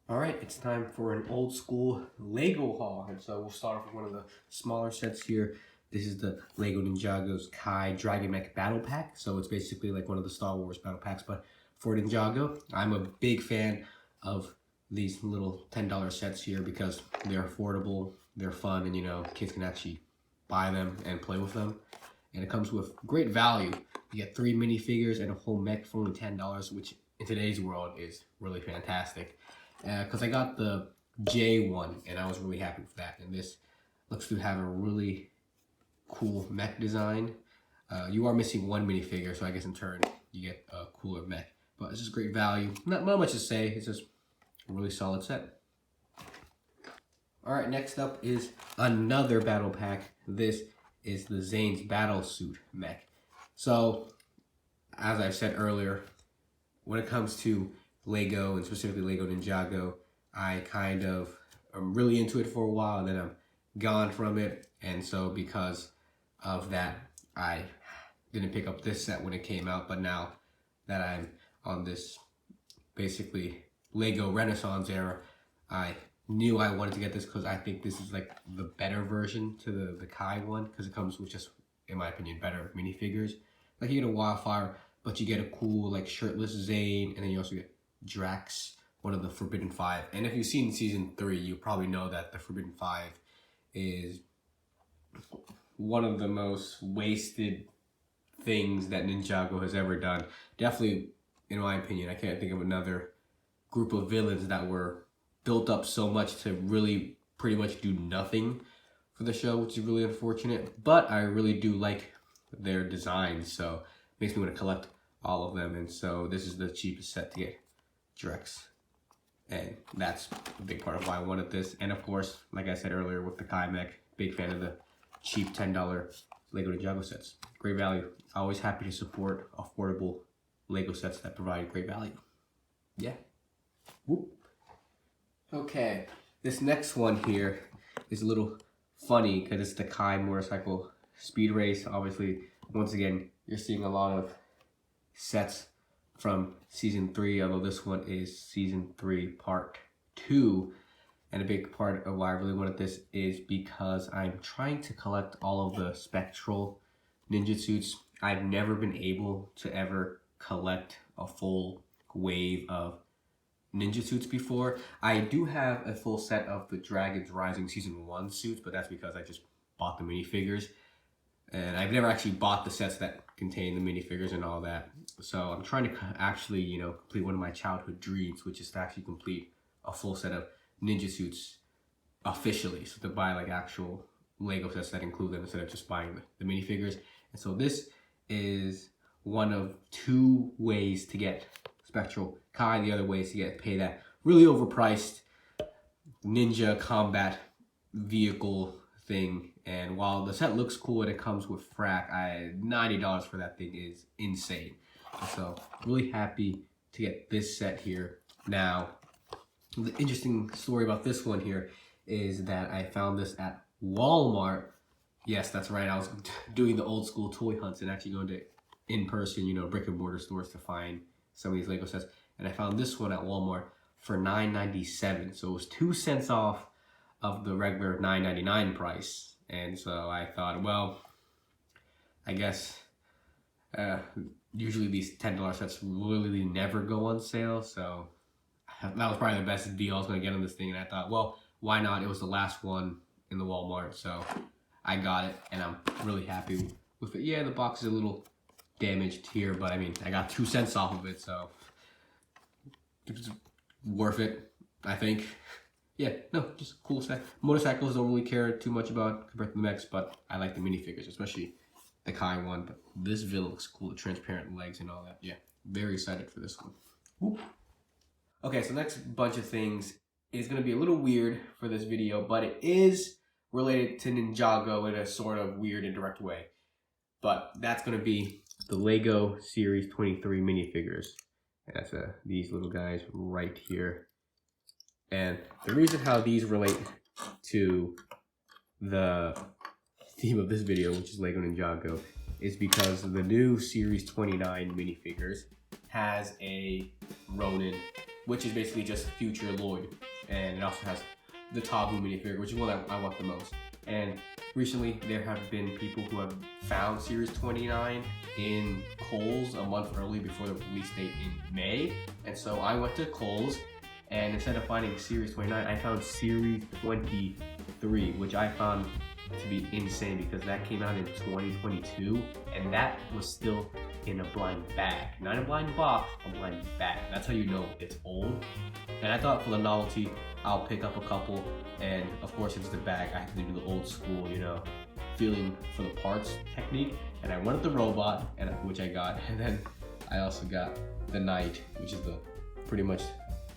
All right, it's time for an old school Lego haul. And so we'll start off with one of the smaller sets here. This is the Lego Ninjago's Kai Dragon Mech Battle Pack. So it's basically like one of the Star Wars battle packs, but for Ninjago. I'm a big fan of these little $10 sets here because they're affordable, they're fun, and kids can actually buy them and play with them. And it comes with great value. You get 3 minifigures and a whole mech for only $10, which in today's world is really fantastic. Because I got the J1 and I was really happy with that. And this looks to have a really cool mech design. You are missing one minifigure, so I guess in turn you get a cooler mech. But it's just great value. Not much to say. It's just a really solid set. Alright, next up is another battle pack. This is the Zane's Battle Suit mech. So, as I said earlier, when it comes to Lego and specifically Lego Ninjago, I kind of am really into it for a while and then I'm gone from it. And so because of that, I didn't pick up this set when it came out. But now that I'm on this basically Lego Renaissance era, I knew I wanted to get this because I think this is like the better version to the Kai one, because it comes with just, in my opinion, better minifigures. Like you get a Wildfire, but you get a cool like shirtless Zane, and then you also get Drax, one of the Forbidden Five. And if you've seen season 3, you probably know that the Forbidden Five is one of the most wasted things that Ninjago has ever done. Definitely, in my opinion, I can't think of another group of villains that were built up so much to really pretty much do nothing for the show, which is really unfortunate. But I really do like their designs, so it makes me want to collect all of them. And so this is the cheapest set to get Drax, and that's a big part of why I wanted this. And of course, like I said earlier with the Kai mech, big fan of the cheap $10 Lego Ninjago sets. Great value. Always happy to support affordable Lego sets that provide great value. Yeah. Whoop. Okay, this next one here is a little funny because it's the Kai motorcycle speed race. Obviously, once again, you're seeing a lot of sets from season 3, although this one is season 3 part 2. And a big part of why I really wanted this is because I'm trying to collect all of the spectral ninja suits. I've never been able to ever collect a full wave of ninja suits before. I do have a full set of the Dragons Rising season 1 suits, but that's because I just bought the minifigures. And I've never actually bought the sets that contain the minifigures and all that. So I'm trying to actually, complete one of my childhood dreams, which is to actually complete a full set of ninja suits officially. So to buy like actual Lego sets that include them instead of just buying the minifigures. And so this is one of 2 ways to get Spectral Kai. The other way is to pay that really overpriced ninja combat vehicle thing. And while the set looks cool and it comes with frack, $90 for that thing is insane. And so really happy to get this set here. Now, the interesting story about this one here is that I found this at Walmart. Yes, that's right. I was doing the old school toy hunts and actually going to in-person, brick and mortar stores to find some of these Lego sets. And I found this one at Walmart for $9.97. So it was 2 cents off of the regular $9.99 price. And so I thought, well, I guess usually these $10 sets really never go on sale. So that was probably the best deal I was going to get on this thing. And I thought, well, why not? It was the last one in the Walmart. So I got it and I'm really happy with it. Yeah, the box is a little damaged here, but I mean, I got 2 cents off of it, so it's worth it, I think. Yeah, no, just cool set. Motorcycles don't really care too much about compared to the mechs, but I like the minifigures, especially the Kai one. But this villain looks cool, the transparent legs and all that. Yeah, very excited for this one. Whoop. Okay, so next bunch of things is going to be a little weird for this video, but it is related to Ninjago in a sort of weird and direct way. But that's going to be the Lego Series 23 minifigures. That's these little guys right here. And the reason how these relate to the theme of this video, which is Lego Ninjago, is because the new Series 29 minifigures has a Ronin which is basically just future Lloyd. And it also has the Tabu minifigure, which is one I want the most. And recently, there have been people who have found Series 29 in Kohl's a month early before the release date in May. And so I went to Kohl's, and instead of finding Series 29, I found Series 23, which I found to be insane because that came out in 2022, and that was still in a blind bag. Not a blind box, a blind bag. That's how you know it's old. And I thought for the novelty, I'll pick up a couple, and of course it's the bag. I have to do the old school, you know, feeling for the parts technique. And I wanted the robot, and which I got, and then I also got the knight, which is the pretty much,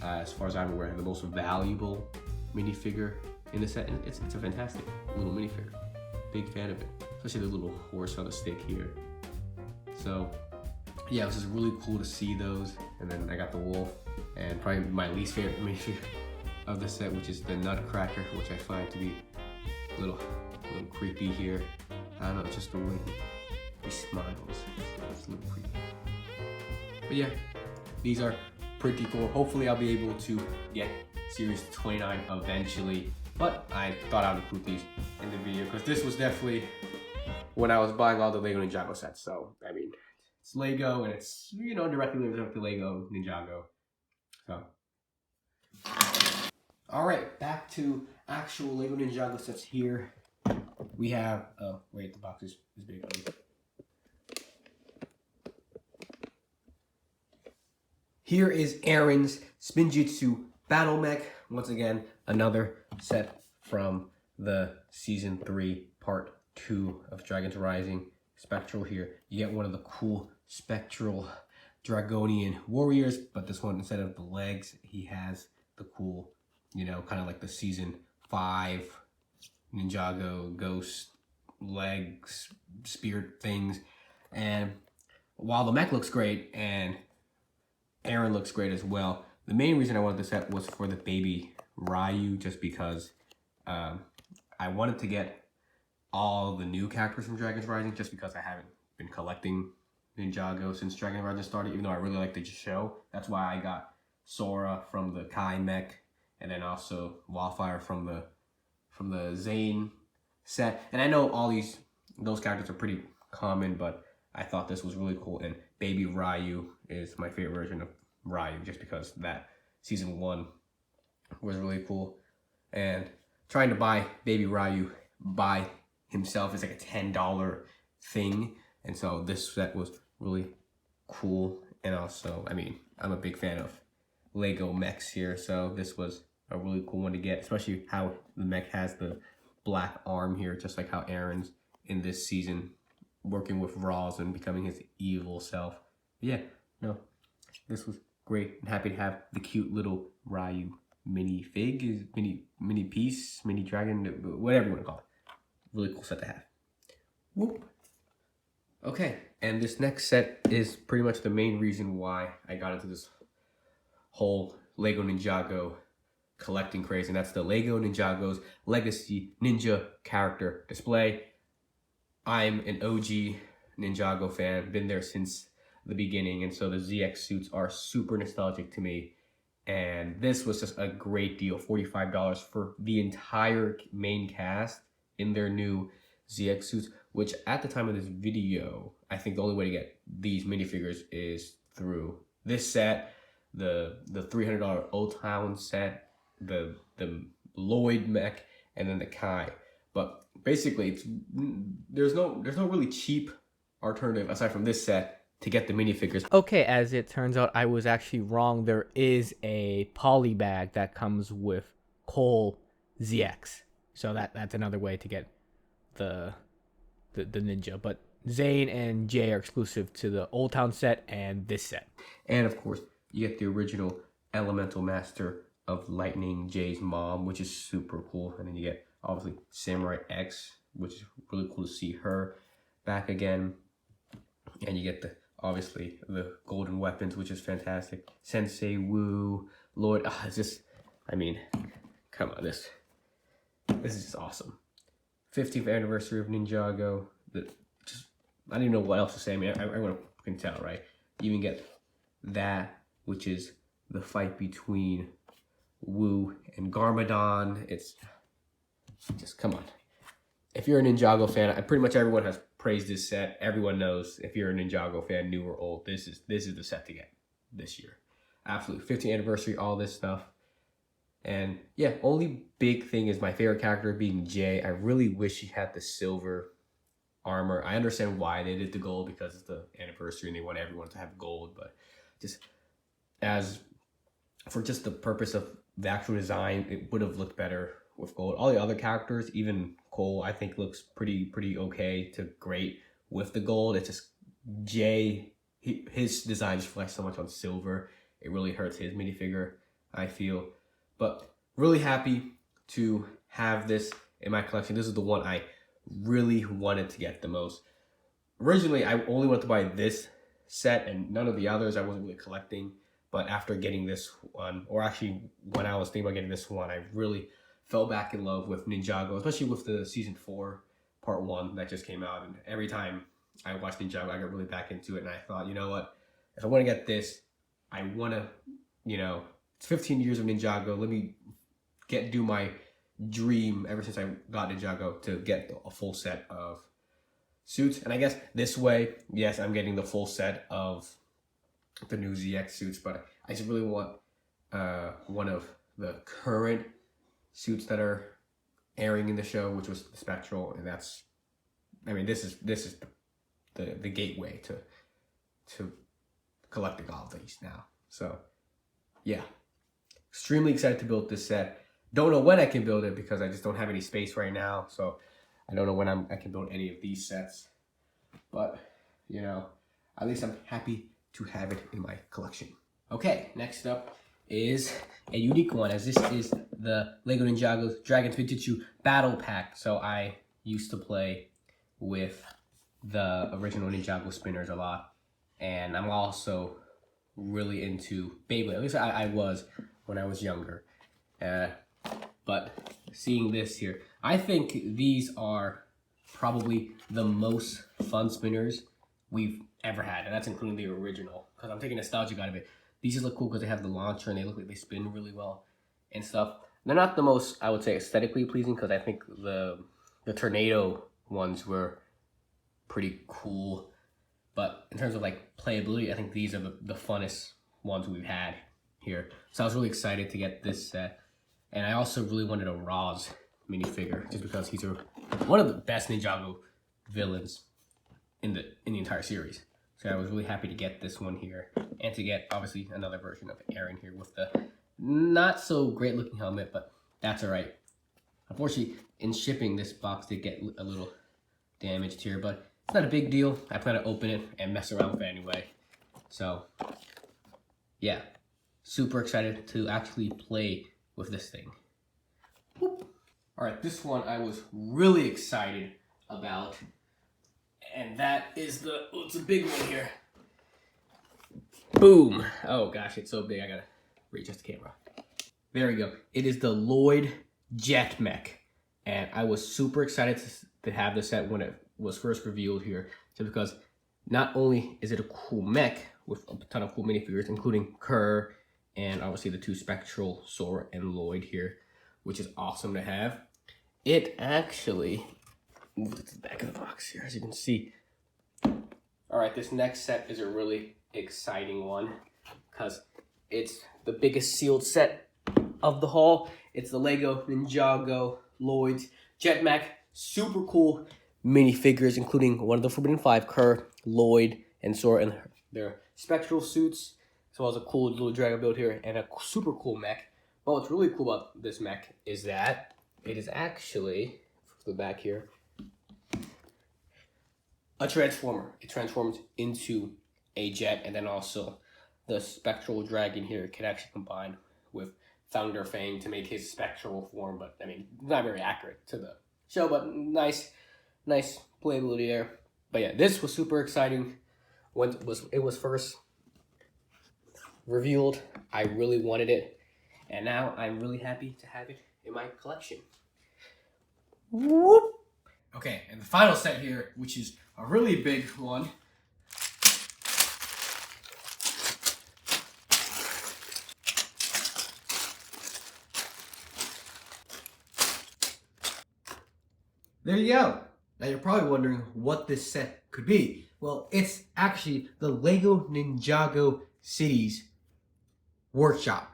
as far as I'm aware, the most valuable minifigure in the set. And it's a fantastic little minifigure. Big fan of it, especially the little horse on a stick here. So yeah, it was just really cool to see those. And then I got the wolf, and probably my least favorite minifigure of the set, which is the Nutcracker, which I find to be a little creepy here. I don't know, it's just the way he smiles. It's a little creepy. But yeah, these are pretty cool. Hopefully I'll be able to get Series 29 eventually, but I thought I would include these in the video because this was definitely when I was buying all the Lego Ninjago sets. So, I mean, it's Lego, and it's, you know, directly linked up to Lego Ninjago. So, all right, back to actual Lego Ninjago sets here. We have, oh wait, the box is big. Here is Arin's Spinjitzu Battle Mech. Once again, another set from the Season 3, Part 2 of Dragons Rising. Spectral here. You get one of the cool Spectral Dragonian warriors, but this one, instead of the legs, he has the cool, you know, kind of like the Season 5 Ninjago ghost legs, spirit things. And while the mech looks great, and Arin looks great as well, the main reason I wanted this set was for the baby Ryu, just because I wanted to get all the new characters from Dragons Rising, just because I haven't been collecting Ninjago since Dragons Rising started, even though I really like the show. That's why I got Sora from the Kai mech, and then also Wildfire from the Zane set. And I know all those characters are pretty common, but I thought this was really cool. And Baby Ryu is my favorite version of Ryu, just because that Season 1 was really cool. And trying to buy Baby Ryu by himself is like a $10 thing. And so this set was really cool. And also, I mean, I'm a big fan of Lego mechs here, so this was a really cool one to get, especially how the mech has the black arm here, just like how Arin's in this season, working with Roz and becoming his evil self. Yeah, no, this was great. I'm happy to have the cute little Ryu minifig, mini piece, mini dragon, whatever you want to call it. Really cool set to have. Whoop. Okay, and this next set is pretty much the main reason why I got into this whole Lego Ninjago collecting craze, and that's the Lego Ninjago's Legacy Ninja Character Display. I'm an OG Ninjago fan, been there since the beginning, and so the ZX suits are super nostalgic to me. And this was just a great deal, $45 for the entire main cast in their new ZX suits, which at the time of this video, I think the only way to get these minifigures is through this set, the $300 Old Town set, the Lloyd mech, and then the Kai. But basically, there's no really cheap alternative aside from this set to get the minifigures. Okay, as it turns out, I was actually wrong. There is a poly bag that comes with Cole ZX, so that's another way to get the ninja. But Zane and Jay are exclusive to the Old Town set and this set. And of course, you get the original Elemental Master of Lightning, Jay's mom, which is super cool. And then you get obviously Samurai X, which is really cool to see her back again. And you get obviously the golden weapons, which is fantastic. Sensei Wu, Lloyd, it's just, I mean, come on, this is just awesome. 50th anniversary of Ninjago. I don't even know what else to say. I mean, everyone can tell, right? You even get that, which is the fight between Wu and Garmadon. It's just, come on. If you're a Ninjago fan, pretty much everyone has praised this set. Everyone knows if you're a Ninjago fan, new or old, this is the set to get this year. Absolutely. 15th anniversary, all this stuff. And yeah, only big thing is my favorite character being Jay. I really wish he had the silver armor. I understand why they did the gold because it's the anniversary and they want everyone to have gold, but just as for just the purpose of the actual design, it would have looked better with gold. All the other characters, even Cole, I think looks pretty okay to great with the gold. It's just Jay, his design just reflects so much on silver. It really hurts his minifigure, I feel. But really happy to have this in my collection. This is the one I really wanted to get the most. Originally, I only wanted to buy this set and none of the others I wasn't really collecting. But after getting this one, or actually when I was thinking about getting this one, I really fell back in love with Ninjago, especially with the season 4 part 1 that just came out. And every time I watch Ninjago, I get really back into it. And I thought, you know what? If I want to get this, I want to, it's 15 years of Ninjago. Let me do my dream ever since I got Ninjago to get a full set of suits. And I guess this way, yes, I'm getting the full set of the new ZX suits, but I just really want one of the current suits that are airing in the show, which was the Spectral, and that's, I mean, this is the gateway to collecting all of these now. So yeah, extremely excited to build this set. Don't know when I can build it because I just don't have any space right now. So I don't know when I can build any of these sets, but at least I'm happy to have it in my collection. Okay, next up is a unique one, as this is the Lego Ninjago Dragon Spinjitzu Battle Pack. So I used to play with the original Ninjago spinners a lot, and I'm also really into Beyblade. At least I was when I was younger. But seeing this here, I think these are probably the most fun spinners we've ever had, and that's including the original, because I'm taking nostalgic out of it. These just look cool because they have the launcher and they look like they spin really well and stuff. They're not the most, I would say, aesthetically pleasing, because I think the tornado ones were pretty cool, but in terms of like playability, I think these are the funnest ones we've had here. So I was really excited to get this set, and I also really wanted a Roz minifigure just because he's one of the best Ninjago villains in the entire series. So I was really happy to get this one here, and to get obviously another version of Arin here with the not so great looking helmet, but that's all right. Unfortunately, in shipping, this box did get a little damaged here, but it's not a big deal. I plan to open it and mess around with it anyway. So yeah, super excited to actually play with this thing. Whoop. All right, this one I was really excited about, and that is it's a big one here. Boom. Oh gosh, it's so big, I gotta readjust the camera. There we go. It is the Lloyd Jet Mech, and I was super excited to have this set when it was first revealed here, just because not only is it a cool mech with a ton of cool minifigures, including Kerr, and obviously the two Spectral, Sora, and Lloyd here, which is awesome to have. It actually moved it to the back of the box here, as you can see. All right, this next set is a really exciting one because it's the biggest sealed set of the haul. It's the Lego Ninjago Lloyd's Jet Mech. Super cool minifigures, including one of the Forbidden Five, Kerr, Lloyd, and Sora in their Spectral suits, as well as a cool little dragon build here and a super cool mech. But what's really cool about this mech is that it is actually, the back here, a transformer. It transforms into a jet, and then also the Spectral dragon here can actually combine with Thunder Fang to make his spectral form, but I mean, not very accurate to the show, but nice playability there. But yeah, this was super exciting. When it was first revealed, I really wanted it, and now I'm really happy to have it in my collection. Whoop. Okay, and the final set here, which is a really big one. There you go. Now you're probably wondering what this set could be. Well, it's actually the Lego Ninjago Cities workshop.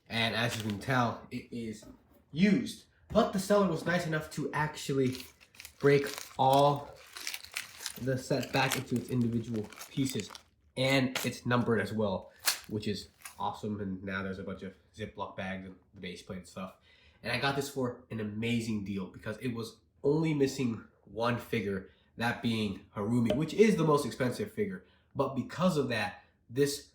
And as you can tell, it is used. But the seller was nice enough to actually break all the set back into its individual pieces. And it's numbered as well, which is awesome. And now there's a bunch of Ziploc bags and the base plate and stuff. And I got this for an amazing deal because it was only missing one figure, that being Harumi, which is the most expensive figure. But because of that, this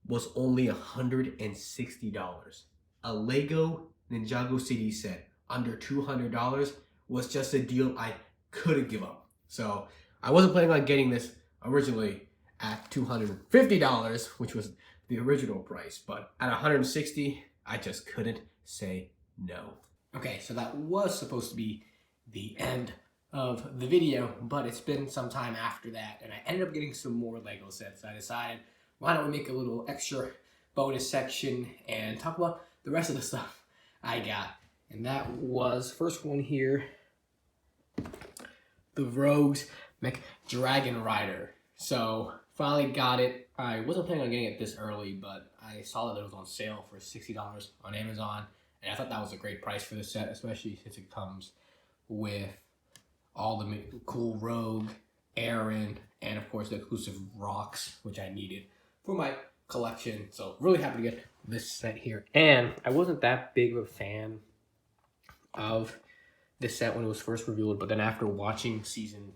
was only $160. A Lego Ninjago City set under $200 was just a deal I couldn't give up. So I wasn't planning on getting this originally at $250, which was the original price, but at $160, I just couldn't say no. Okay, so that was supposed to be the end of the video, but it's been some time after that, and I ended up getting some more Lego sets. I decided, why don't we make a little extra bonus section and talk about the rest of the stuff I got. And that was, first one here, the Rogues Mech Dragon Rider. So finally got it. I wasn't planning on getting it this early, but I saw that it was on sale for $60 on Amazon, and I thought that was a great price for the set, especially since it comes with all the cool Rogue, Arin, and of course the exclusive rocks, which I needed for my collection. So really happy to get this set here. And I wasn't that big of a fan of this set when it was first revealed, but then after watching season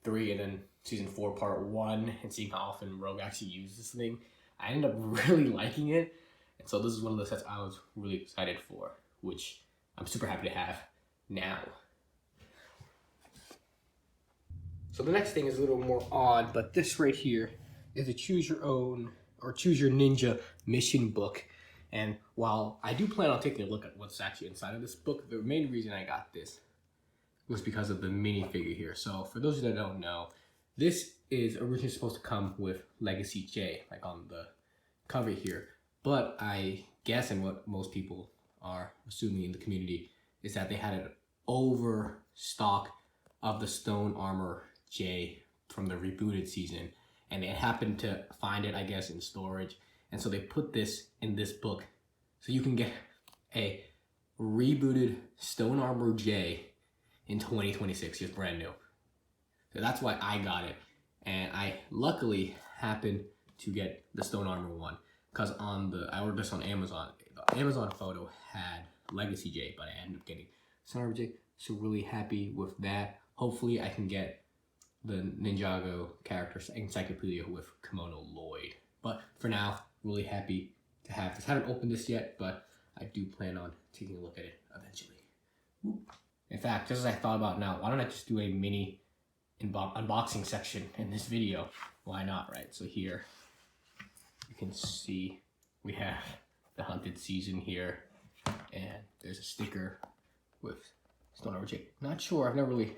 3 and then season 4 part 1 and seeing how often Rogue actually uses this thing, I ended up really liking it. And so this is one of the sets I was really excited for, which I'm super happy to have now. So the next thing is a little more odd, but this right here is a choose your own or choose your ninja mission book. And while I do plan on taking a look at what's actually inside of this book, the main reason I got this was because of the minifigure here. So for those that don't know, this is originally supposed to come with Legacy J, like on the cover here. But I guess, and what most people are assuming in the community, is that they had an overstock of the Stone Armor J from the rebooted season, and they happened to find it, I guess, in storage, and so they put this in this book so you can get a rebooted Stone Armor J in 2026, just brand new. So that's why I got it, and I luckily happened to get the Stone Armor one because I ordered this on Amazon. The Amazon photo had Legacy J, but I ended up getting Stone Armor J, so really happy with that. Hopefully I can get the Ninjago character encyclopedia with Kimono Lloyd. But for now, really happy to have this. Haven't opened this yet, but I do plan on taking a look at it eventually. In fact, just as I thought about now, why don't I just do a mini unboxing section in this video? Why not, right? So here, you can see we have the Hunted Season here, and there's a sticker with Stone Armor J. Not sure, I've never really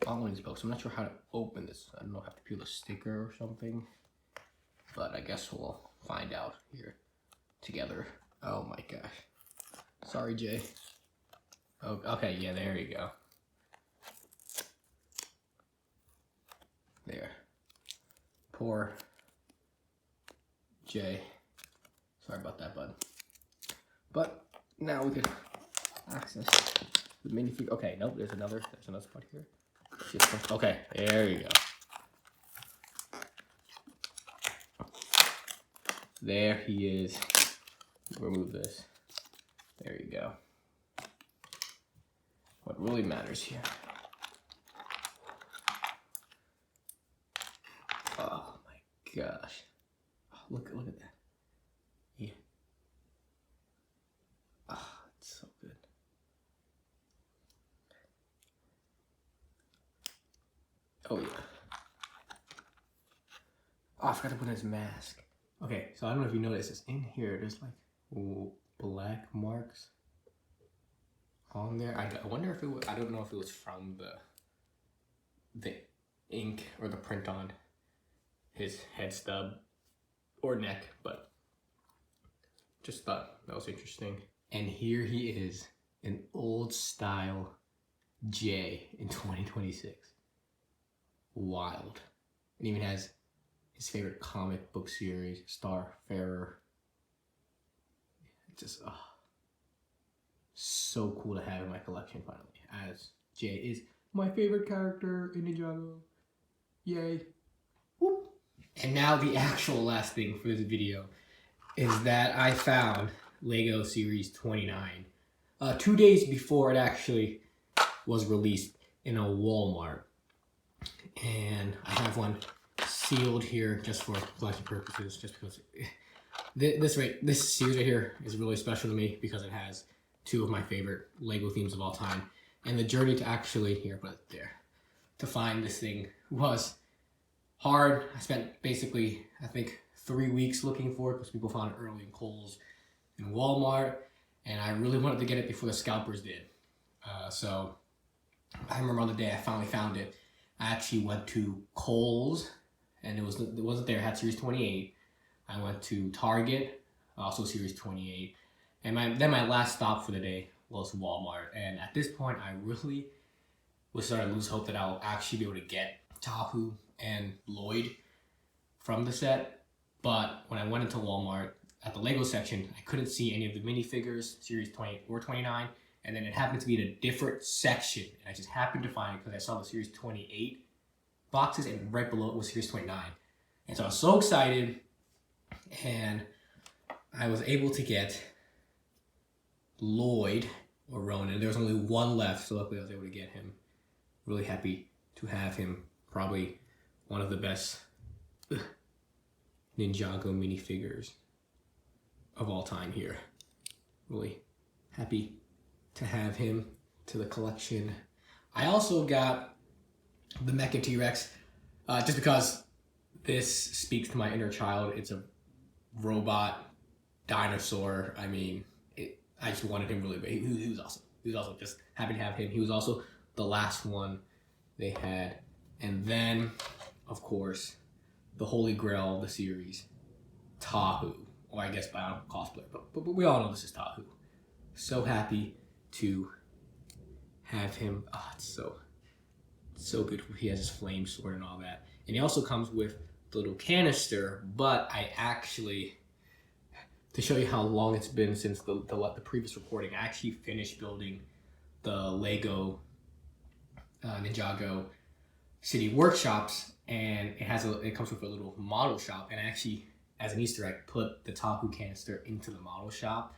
bought one of these books. I'm not sure how to open this. I don't know if I have to peel a sticker or something, but I guess we'll find out here together. Oh my gosh. Sorry, Jay. Oh, okay, yeah, there you go. There. Poor Jay. Sorry about that, bud. But now we can access the minifigure. Okay, nope, there's another spot here. Okay, there you go. There he is. Remove this. There you go. What really matters here. Oh my gosh. Oh, look at that. Yeah. Oh, it's so good. Oh yeah. Oh, I forgot to put on his mask. Okay, so I don't know if you noticed this. In here, there's like black marks on there. I wonder if it was, I don't know if it was from the ink or the print on his head stub or neck, but just thought that was interesting. And here he is, an old style Jay in 2026. Wild. It even has his favorite comic book series, Starfarer. Just so cool to have in my collection finally, as Jay is my favorite character in Ninjago. Yay. Whoop. And now the actual last thing for this video is that I found Lego Series 29 2 days before it actually was released in a Walmart. And I have one sealed here just for collection purposes, just because this series right here is really special to me because it has two of my favorite Lego themes of all time. And the journey to actually, here, put it there, to find this thing was hard. I spent basically, I think, 3 weeks looking for it because people found it early in Kohl's and Walmart. And I really wanted to get it before the scalpers did. So I remember on the day I finally found it, I actually went to Kohl's and it wasn't there. It had Series 28. I went to Target, also Series 28. And then my last stop for the day was Walmart. And at this point, I really was starting to lose hope that I'll actually be able to get Tahu and Lloyd from the set. But when I went into Walmart, at the Lego section, I couldn't see any of the minifigures, Series 28 or 29. And then it happened to be in a different section. And I just happened to find it because I saw the Series 28 boxes and right below it was Series 29. And so I was so excited. And I was able to get Lloyd or Ronan. There was only one left, so luckily I was able to get him. Really happy to have him. Probably one of the best Ninjago minifigures of all time here. Really happy to have him to the collection. I also got the Mecha T-Rex just because this speaks to my inner child. It's a robot dinosaur. I mean, I just wanted him really bad. He was awesome. He was awesome. Just happy to have him. He was also the last one they had. And then, of course, the holy grail of the series, Tahu. Or I guess Bionicle cosplayer. But we all know this is Tahu. So happy to have him. Oh, it's so beautiful. He has his flame sword and all that. And he also comes with the little canister. But I actually, to show you how long it's been since the previous recording, I actually finished building the Lego Ninjago City Workshops, and it comes with a little model shop. And I actually, as an Easter egg, put the Tahu canister into the model shop.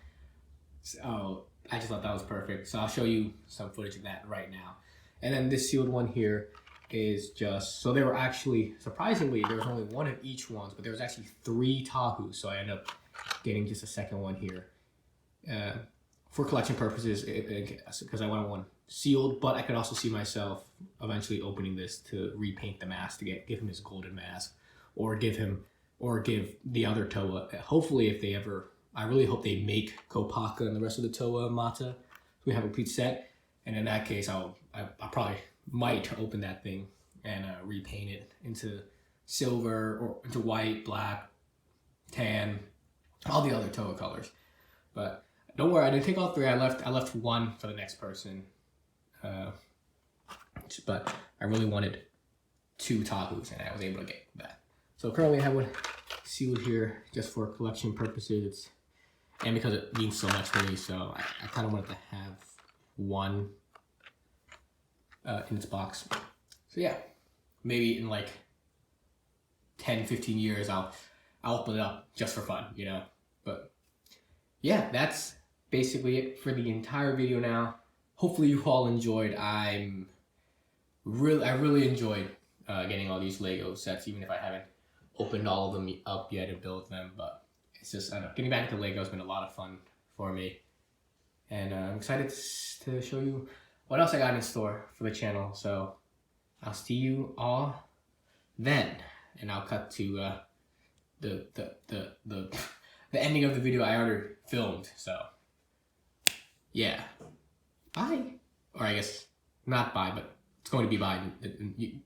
So I just thought that was perfect. So I'll show you some footage of that right now. And then this sealed one here is just, so there were actually, surprisingly, there was only one of each ones, but there was actually 3 Tahus. So I ended up getting just a second one here for collection purposes, because I wanted one sealed, but I could also see myself eventually opening this to repaint the mask to give him his golden mask, or give the other Toa. Hopefully, if they ever, I really hope they make Kopaka and the rest of the Toa Mata, so we have a complete set. And in that case, I probably might open that thing and repaint it into silver or into white, black, tan, all the other Toa colors. But don't worry, I didn't take all 3. I left one for the next person. But I really wanted 2 Tahus, and I was able to get that. So currently I have one sealed here just for collection purposes, and because it means so much to me. So I kind of wanted to have one in its box. So yeah, maybe in like 10-15 years I'll open it up just for fun, you know. But yeah, that's basically it for the entire video now. Hopefully you all enjoyed. I really enjoyed getting all these Lego sets, even if I haven't opened all of them up yet and built them. But it's just, I don't know, getting back into Lego has been a lot of fun for me. And I'm excited to show you what else I got in store for the channel. So I'll see you all then. And I'll cut to the ending of the video I already filmed. So yeah, bye. Or I guess not bye, but it's going to be bye.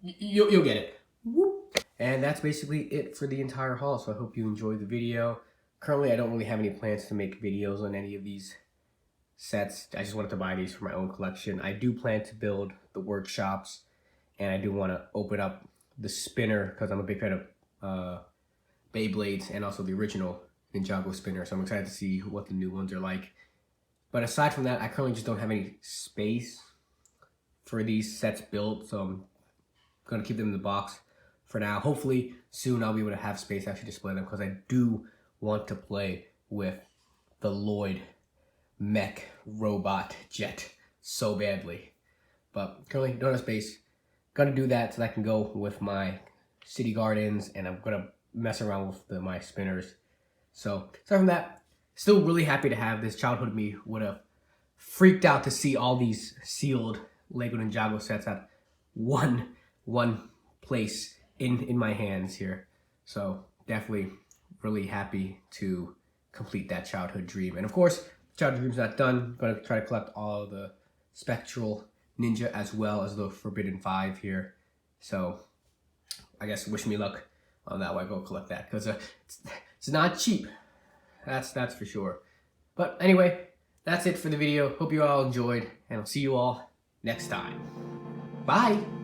You'll get it. Whoop. And that's basically it for the entire haul. So I hope you enjoyed the video. Currently, I don't really have any plans to make videos on any of these sets. I just wanted to buy these for my own collection. I do plan to build the workshops, and I do want to open up the spinner because I'm a big fan of Beyblades and also the original Ninjago spinner. So I'm excited to see what the new ones are like. But aside from that, I currently just don't have any space for these sets built, so I'm going to keep them in the box for now. Hopefully soon I'll be able to have space to actually display them because I do want to play with the Lloyd mech robot jet so badly. But currently don't have space. Gonna do that so that I can go with my city gardens, and I'm gonna mess around with my spinners. So aside from that, still really happy to have this. Childhood me would have freaked out to see all these sealed Lego Ninjago sets at one place in my hands here. So definitely really happy to complete that childhood dream. And of course, childhood dream's not done. I'm gonna try to collect all the Spectral Ninja as well as the Forbidden 5 here. So I guess wish me luck on that one. Go collect that because it's not cheap. That's for sure. But anyway, that's it for the video. Hope you all enjoyed, and I'll see you all next time. Bye!